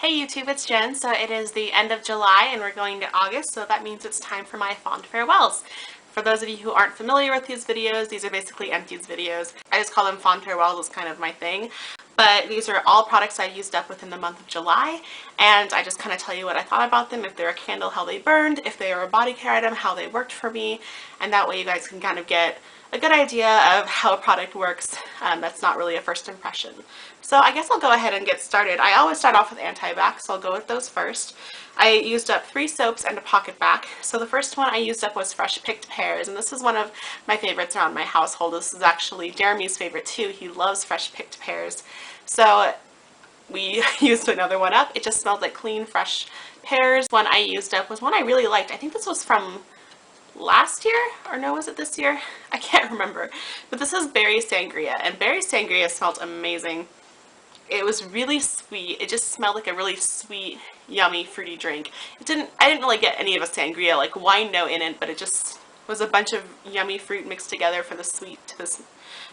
Hey YouTube, it's Jen. So it is the end of July and we're going to August, so that means it's time for my fond farewells. For those of you who aren't familiar with these videos, these are basically empties videos. I just call them fond farewells, it's kind of my thing. But these are all products I used up within the month of July, and I just kind of tell you what I thought about them, if they're a candle, how they burned, if they are a body care item, how they worked for me, and that way you guys can kind of get a good idea of how a product works that's not really a first impression. So I guess I'll go ahead and get started. I always start off with anti-bac, so I'll go with those first. I used up 3 soaps and a pocket bac. So the first one I used up was Fresh Picked Pears, and this is one of my favorites around my household. This is actually Jeremy's favorite too. He loves Fresh Picked Pears. So we used another one up. It just smelled like clean, fresh pears. One I used up was one I really liked. I think this was from last year, or no, was it this year? I can't remember. But this is Berry Sangria, and Berry Sangria smelled amazing. It was really sweet. It just smelled like a really sweet, yummy, fruity drink. I didn't really get any of a sangria, like wine note in it, but it just was a bunch of yummy fruit mixed together for the sweet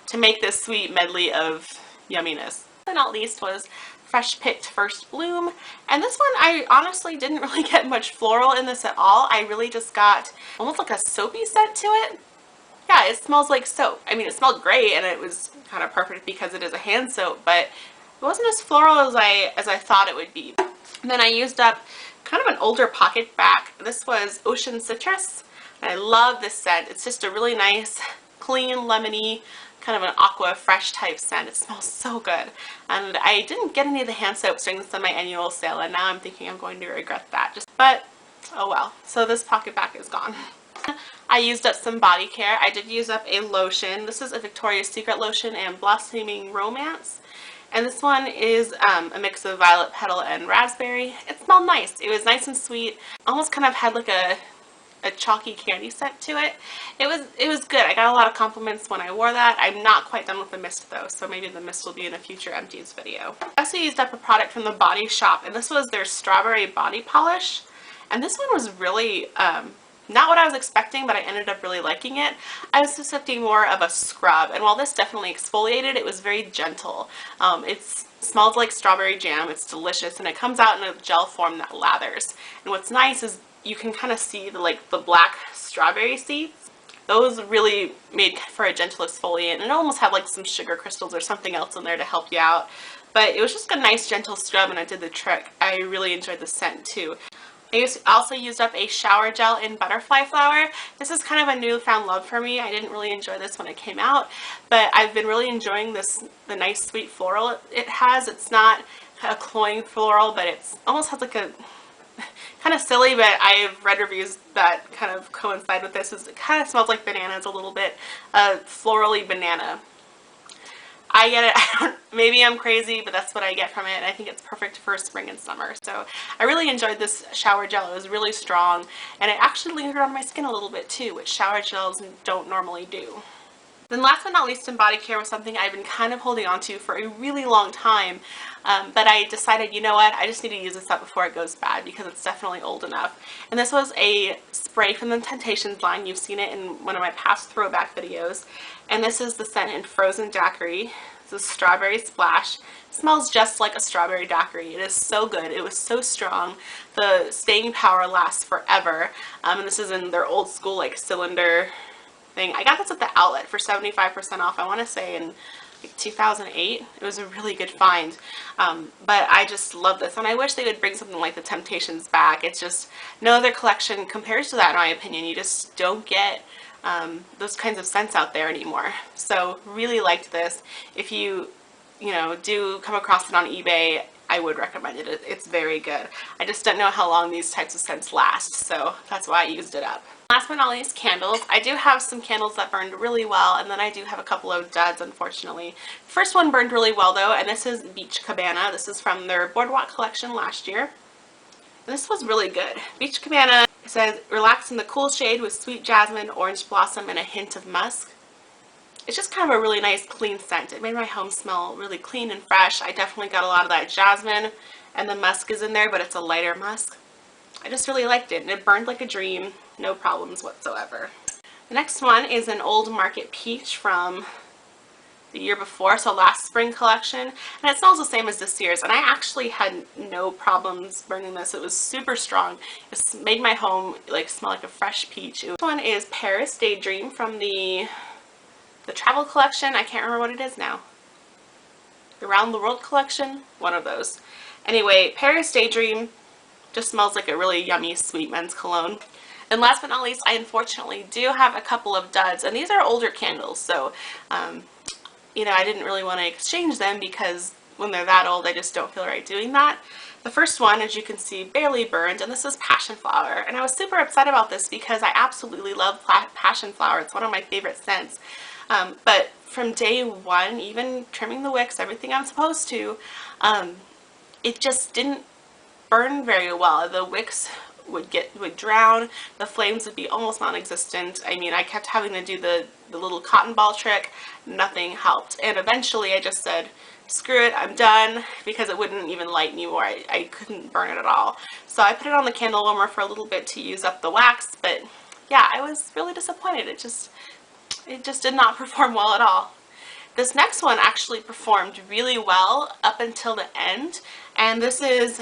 to make this sweet medley of yumminess. And not least was Fresh Picked First Bloom, and this one I honestly didn't really get much floral in this at all. I really just got almost like a soapy scent to it. Yeah, it smells like soap. I mean, it smelled great and it was kind of perfect because it is a hand soap, but it wasn't as floral as I thought it would be. And then I used up kind of an older pocket bac. This was Ocean Citrus, and I love this scent. It's just a really nice, clean, lemony, kind of an aqua fresh type scent. It smells so good. And I didn't get any of the hand soaps during the semi-annual sale, and now I'm thinking I'm going to regret that. But oh well. So this pocket bac is gone. I used up some body care. I did use up a lotion. This is a Victoria's Secret lotion and Blossoming Romance. And this one is a mix of violet petal and raspberry. It smelled nice. It was nice and sweet. Almost kind of had like a chalky candy scent to it. It was good. I got a lot of compliments when I wore that. I'm not quite done with the mist though, so maybe the mist will be in a future empties video. I also used up a product from the Body Shop, and this was their strawberry body polish. And this one was really not what I was expecting, but I ended up really liking it. I was expecting more of a scrub, and while this definitely exfoliated, it was very gentle. It smells like strawberry jam. It's delicious, and it comes out in a gel form that lathers. And what's nice is you can kind of see the black strawberry seeds. Those really made for a gentle exfoliant, and it almost had like some sugar crystals or something else in there to help you out. But it was just a nice gentle scrub, and it did the trick. I really enjoyed the scent too. I also used up a shower gel in Butterfly Flower. This is kind of a newfound love for me. I didn't really enjoy this when it came out, but I've been really enjoying the nice sweet floral it has. It's not a cloying floral, but it's almost has like a kind of silly, but I've read reviews that kind of coincide with this. It kind of smells like bananas a little bit, florally banana. I get it. Maybe I'm crazy, but that's what I get from it. I think it's perfect for spring and summer. So I really enjoyed this shower gel. It was really strong, and it actually lingered on my skin a little bit too, which shower gels don't normally do. Then last but not least in body care was something I've been kind of holding on to for a really long time, but I decided, you know what, I just need to use this up before it goes bad because it's definitely old enough. And this was a spray from the Temptations line. You've seen it in one of my past throwback videos. And this is the scent in Frozen Daiquiri. This is Strawberry Splash. It smells just like a strawberry daiquiri. It is so good. It was so strong. The staying power lasts forever. And this is in their old school like cylinder thing. I got this at the outlet for 75% off, I want to say in like 2008. It was a really good find. But I just love this, and I wish they would bring something like the Temptations back. It's just no other collection compares to that, in my opinion. You just don't get those kinds of scents out there anymore. So really liked this. If you do come across it on eBay, I would recommend it. It's very good. I just don't know how long these types of scents last, so that's why I used it up. Last but not least, candles. I do have some candles that burned really well, and then I do have a couple of duds, unfortunately. The first one burned really well though, and this is Beach Cabana. This is from their Boardwalk collection last year. This was really good. Beach Cabana says, relax in the cool shade with sweet jasmine, orange blossom, and a hint of musk. It's just kind of a really nice clean scent. It made my home smell really clean and fresh. I definitely got a lot of that jasmine, and the musk is in there, but it's a lighter musk. I just really liked it, and it burned like a dream. No problems whatsoever. The next one is an Old Market Peach from the year before, so last spring collection, and it smells the same as this year's, and I actually had no problems burning this. It was super strong. It made my home like smell like a fresh peach. This one is Paris Daydream from the travel collection. I can't remember what it is now. The Around the World collection? One of those. Anyway, Paris Daydream just smells like a really yummy sweet men's cologne. And last but not least, I unfortunately do have a couple of duds, and these are older candles, so you know, I didn't really want to exchange them because when they're that old, I just don't feel right doing that. The first one, as you can see, barely burned, and this is Passion Flower. And I was super upset about this because I absolutely love Passion Flower. It's one of my favorite scents. But from day one, even trimming the wicks, everything I'm supposed to, it just didn't burn very well. The wicks would drown, the flames would be almost non-existent. I mean, I kept having to do the little cotton ball trick, nothing helped. And eventually I just said, screw it, I'm done, because it wouldn't even light anymore. I couldn't burn it at all. So I put it on the candle warmer for a little bit to use up the wax, but yeah, I was really disappointed. It just did not perform well at all. This next one actually performed really well up until the end, and this is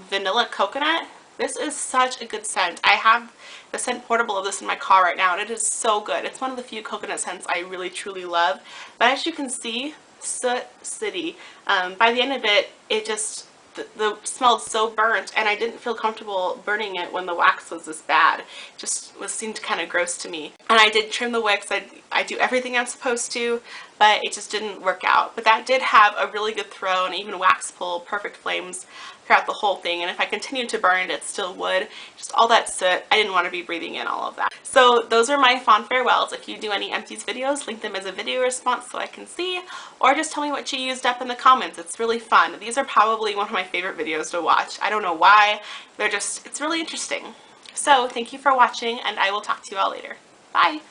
Vanilla Coconut. This is such a good scent. I have the scent portable of this in my car right now, and it is so good. It's one of the few coconut scents I really truly love. But as you can see, Soot City. By the end of it, it just the smelled so burnt, and I didn't feel comfortable burning it when the wax was this bad. It just seemed kind of gross to me. And I did trim the wicks. I do everything I'm supposed to, but it just didn't work out. But that did have a really good throw, and even wax pull, perfect flames throughout the whole thing. And if I continued to burn it, it still would. Just all that soot, I didn't want to be breathing in all of that. So those are my fond farewells. If you do any empties videos, link them as a video response so I can see, or just tell me what you used up in the comments. It's really fun. These are probably one of my favorite videos to watch. I don't know why. It's really interesting. So thank you for watching, and I will talk to you all later. Bye!